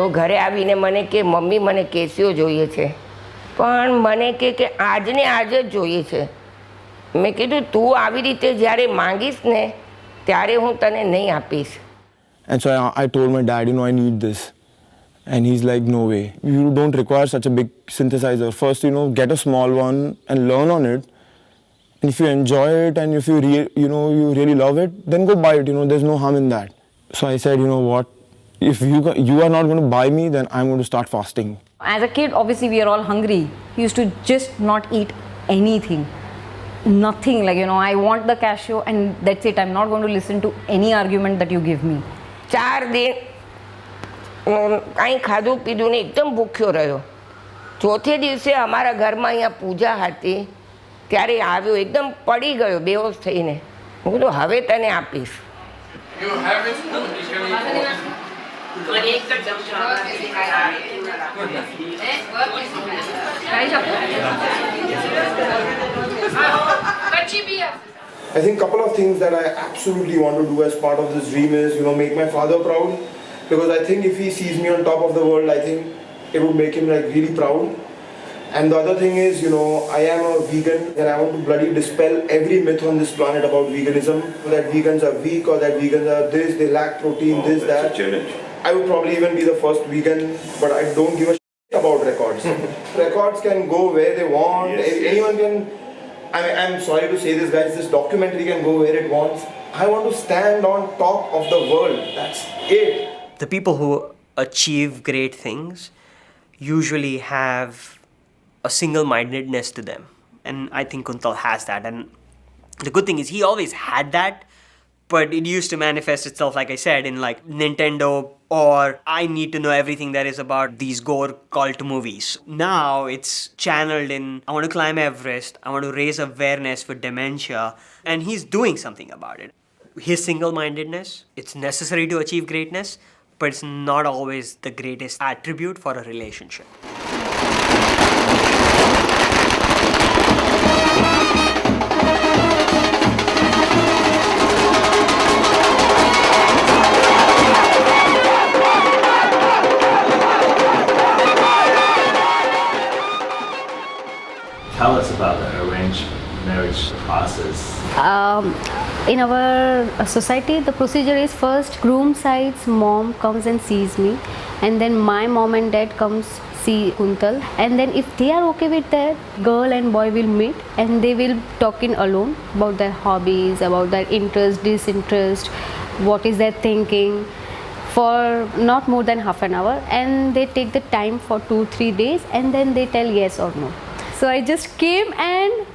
તો ઘરે આવીને મને કે મમ્મી મને કેસીઓ જોઈએ છે, પણ મને કે આજને આજ જ જોઈએ છે. મેં કીધું તું આવી રીતે જ્યારે માંગીશ ને ત્યારે હું તને નહીં આપીશ. And so I told my dad, I need this. And he's like, no way. You don't require such a big synthesizer. First, get a small one and learn on it. And if you enjoy it and if you you really love it, then go buy it. There's no harm in that. So I said, what? If you are not going to buy me, then I'm going to start fasting. As a kid, obviously, we are all hungry. He used to just not eat anything. Nothing. I want the Casio and that's it. I'm not going to listen to any argument that you give me. 4 દિન કાંઈ ખાધું પીધું ને એકદમ ભૂખ્યો રહ્યો. ચોથે દિવસે અમારા ઘરમાં અહીંયા પૂજા હતી ત્યારે આવ્યો, એકદમ પડી ગયો બેહોશ થઈને. હું કીધું હવે તને આપીશ. I think a couple of things that I absolutely want to do as part of this dream is, make my father proud. Because I think if he sees me on top of the world, I think it would make him really proud. And the other thing is, I am a vegan and I want to bloody dispel every myth on this planet about veganism. That vegans are weak or that vegans are this, they lack protein, this, that. I would probably even be the first vegan, but I don't give a shit about records. Records can go where they want. Yes. Anyone can... I'm sorry to say this, guys, this documentary can go where it wants. I want to stand on top of the world. That's it. The people who achieve great things usually have a single-mindedness to them. And I think Kuntal has that. And the good thing is he always had that, but it used to manifest itself, like I said, in like Nintendo or I need to know everything there is about these gore cult movies. Now it's channeled in, I want to climb Everest, I want to raise awareness for dementia, and he's doing something about it. His single-mindedness, it's necessary to achieve greatness, but it's not always the greatest attribute for a relationship. Tell us about the arranged marriage process. In our society, the procedure is first groom side's mom comes and sees me, and then my mom and dad comes see Kuntal, and then if they are okay with that, girl and boy will meet and they will talk in alone about their hobbies, about their interest, disinterest, what is their thinking, for not more than half an hour, and they take the time for 2-3 days and then they tell yes or no. So I just came and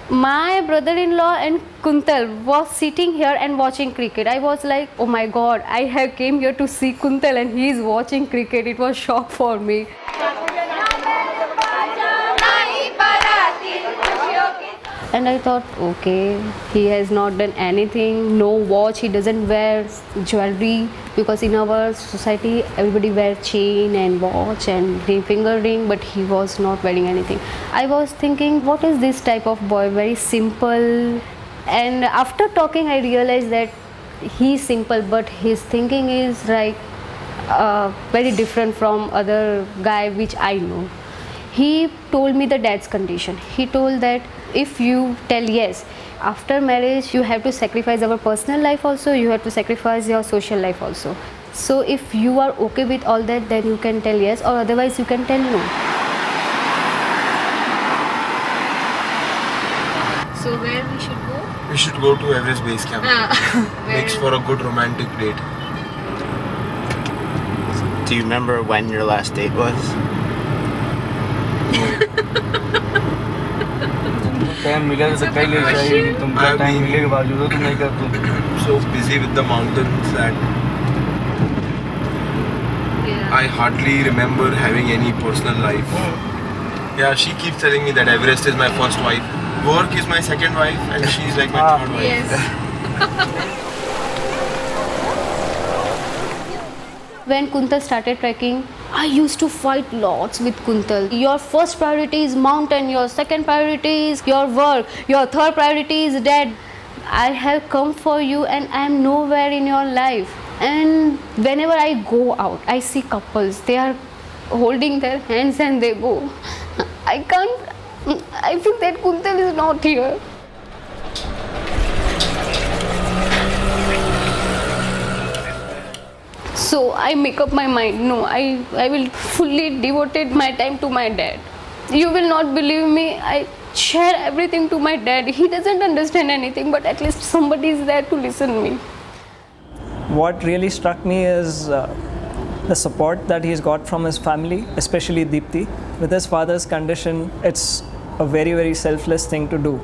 my brother-in-law and Kuntal was sitting here and watching cricket. I was like, oh my god, I have came here to see Kuntal and he is watching cricket. It was shock for me. And I thought, okay, he has not done anything, no watch, he doesn't wear jewelry, because in our society everybody wear chain and watch and finger ring, but he was not wearing anything. I was thinking, what is this type of boy, very simple. And after talking I realized that he's simple, but his thinking is like very different from other guy which I know. He told me the dad's condition. He told that if you tell yes, after marriage you have to sacrifice our personal life also, you have to sacrifice your social life also. So if you are okay with all that, then you can tell yes, or otherwise you can tell no. So where we should go? We should go to Everest Base Camp. Makes for a good romantic date. Do you remember when your last date was? Time मिला तो कहीं ले जाएगी, तुमको time मिलने के बावजूद तुम नहीं कर तुम So busy with the mountains that I hardly remember having any personal life. Yeah, she keeps telling me that Everest is my first wife, work is my second wife, and she's like my third wife. Yes. When Kuntal started trekking, I used to fight lots with Kuntal. Your first priority is mountain, your second priority is your work, your third priority is dad. I have come for you and I am nowhere in your life. And whenever I go out, I see couples, they are holding their hands and they go. I feel that Kuntal is not here. So I make up my mind, no, I will fully devote my time to my dad. You will not believe me, I share everything to my dad. He doesn't understand anything, but at least somebody is there to listen to me. What really struck me is the support that he's got from his family, especially Deepti. With his father's condition, it's a very, very selfless thing to do,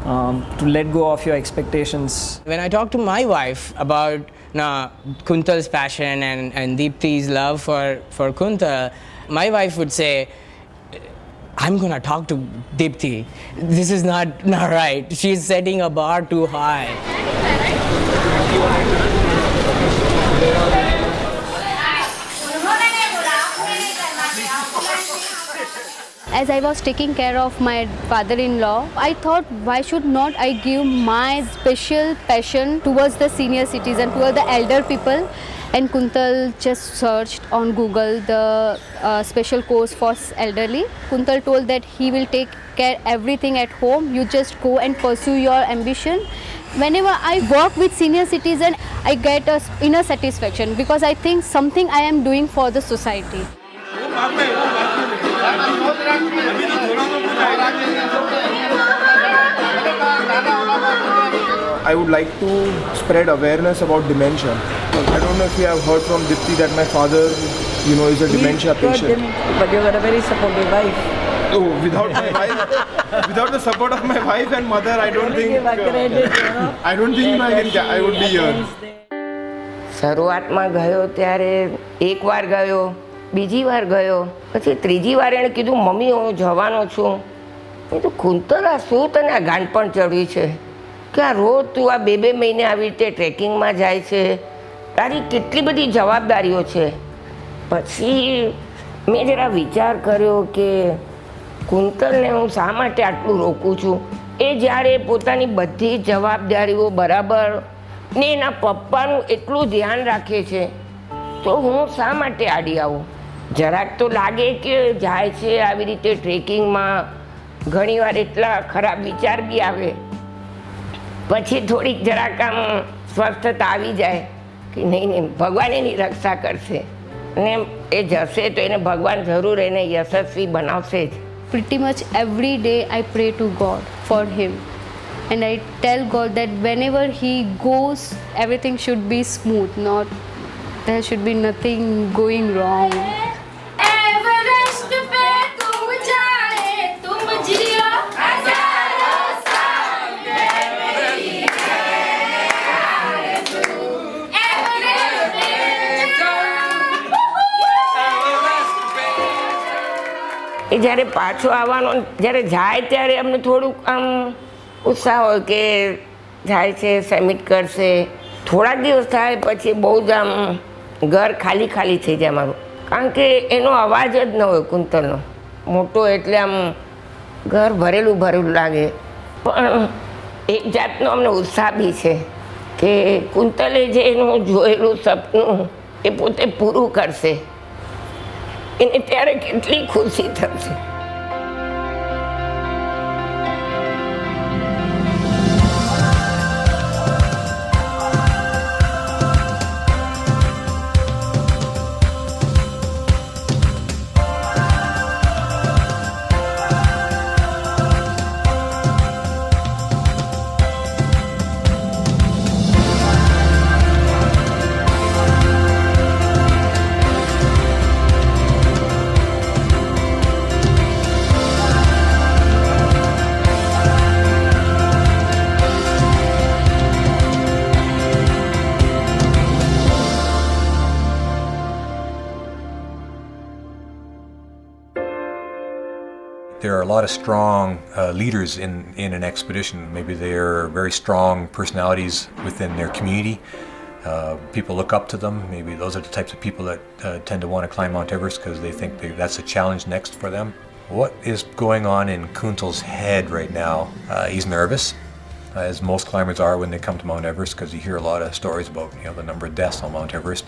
to let go of your expectations. When I talk to my wife about Kuntal's passion and Deepti's love for Kuntal, my wife would say, I'm going to talk to Deepti. This is not right. She's setting a bar too high. As I was taking care of my father-in-law, I thought, why should not I give my special passion towards the senior citizen, towards the elder people? And Kuntal just searched on Google the special course for elderly. Kuntal told that he will take care everything at home. You just go and pursue your ambition. Whenever I work with senior citizen, I get a inner satisfaction because I think something I am doing for the society. I would like to spread awareness about dementia. I don't know if you have heard from Dipti that my father, is a dementia patient. But you got a very supportive wife. Oh, without my wife, without the support of my wife and mother, I don't think I would be here. શરૂઆતમાં ગયો ત્યારે એક વાર ગયો, બીજી વાર ગયો, પછી ત્રીજી વાર એણે કીધું મમ્મી હું જવાનો છું. મેં તો કુંતલ આ શું તને આ ગાંઠપણ ચડ્યું છે કે આ રોજ તું આ બે મહિને આવી રીતે ટ્રેકિંગમાં જાય છે, તારી કેટલી બધી જવાબદારીઓ છે. પછી મેં જરા વિચાર કર્યો કે કુંતલને હું શા માટે આટલું રોકું છું. એ જ્યારે પોતાની બધી જવાબદારીઓ બરાબર ને એના પપ્પાનું એટલું ધ્યાન રાખે છે તો હું શા માટે આડી આવું. જરાક તો લાગે કે જાય છે આવી રીતે ટ્રેકિંગમાં, ઘણીવાર એટલા ખરાબ વિચાર બી આવે. પછી થોડીક જરાક આમ સ્વસ્થતા આવી જાય કે નહીં ભગવાન એની રક્ષા કરશે અને એ જશે તો એને ભગવાન જરૂર એને યશસ્વી બનાવશે જ. Pretty much every day I pray to God for him. And I tell God that whenever he goes, everything should be smooth, there should be nothing going wrong. એ જ્યારે પાછો આવવાનો જ્યારે જાય ત્યારે અમને થોડુંક આમ ઉત્સાહ હોય કે જાય છે સબમિટ કરશે. થોડાક દિવસ થાય પછી બહુ જ આમ ઘર ખાલી ખાલી થઈ જાય મારું, કારણ કે એનો અવાજ જ ન હોય કુંતલનો. મોટો એટલે આમ ઘર ભરેલું ભરેલું લાગે. પણ એક જાતનો અમને ઉત્સાહ બી છે કે કુંતલે જે એનું જોયેલું સપનું એ પોતે પૂરું કરશે, એને ત્યારે કેટલી ખુશી થશે. There are a lot of strong leaders in an expedition. Maybe they're very strong personalities within their community. People look up to them. Maybe those are the types of people that tend to want to climb Mount Everest because they think that's a challenge next for them. What is going on in Kuntal's head right now? He's nervous. as most climbers are when they come to Mount Everest, because you hear a lot of stories about the number of deaths on Mount Everest.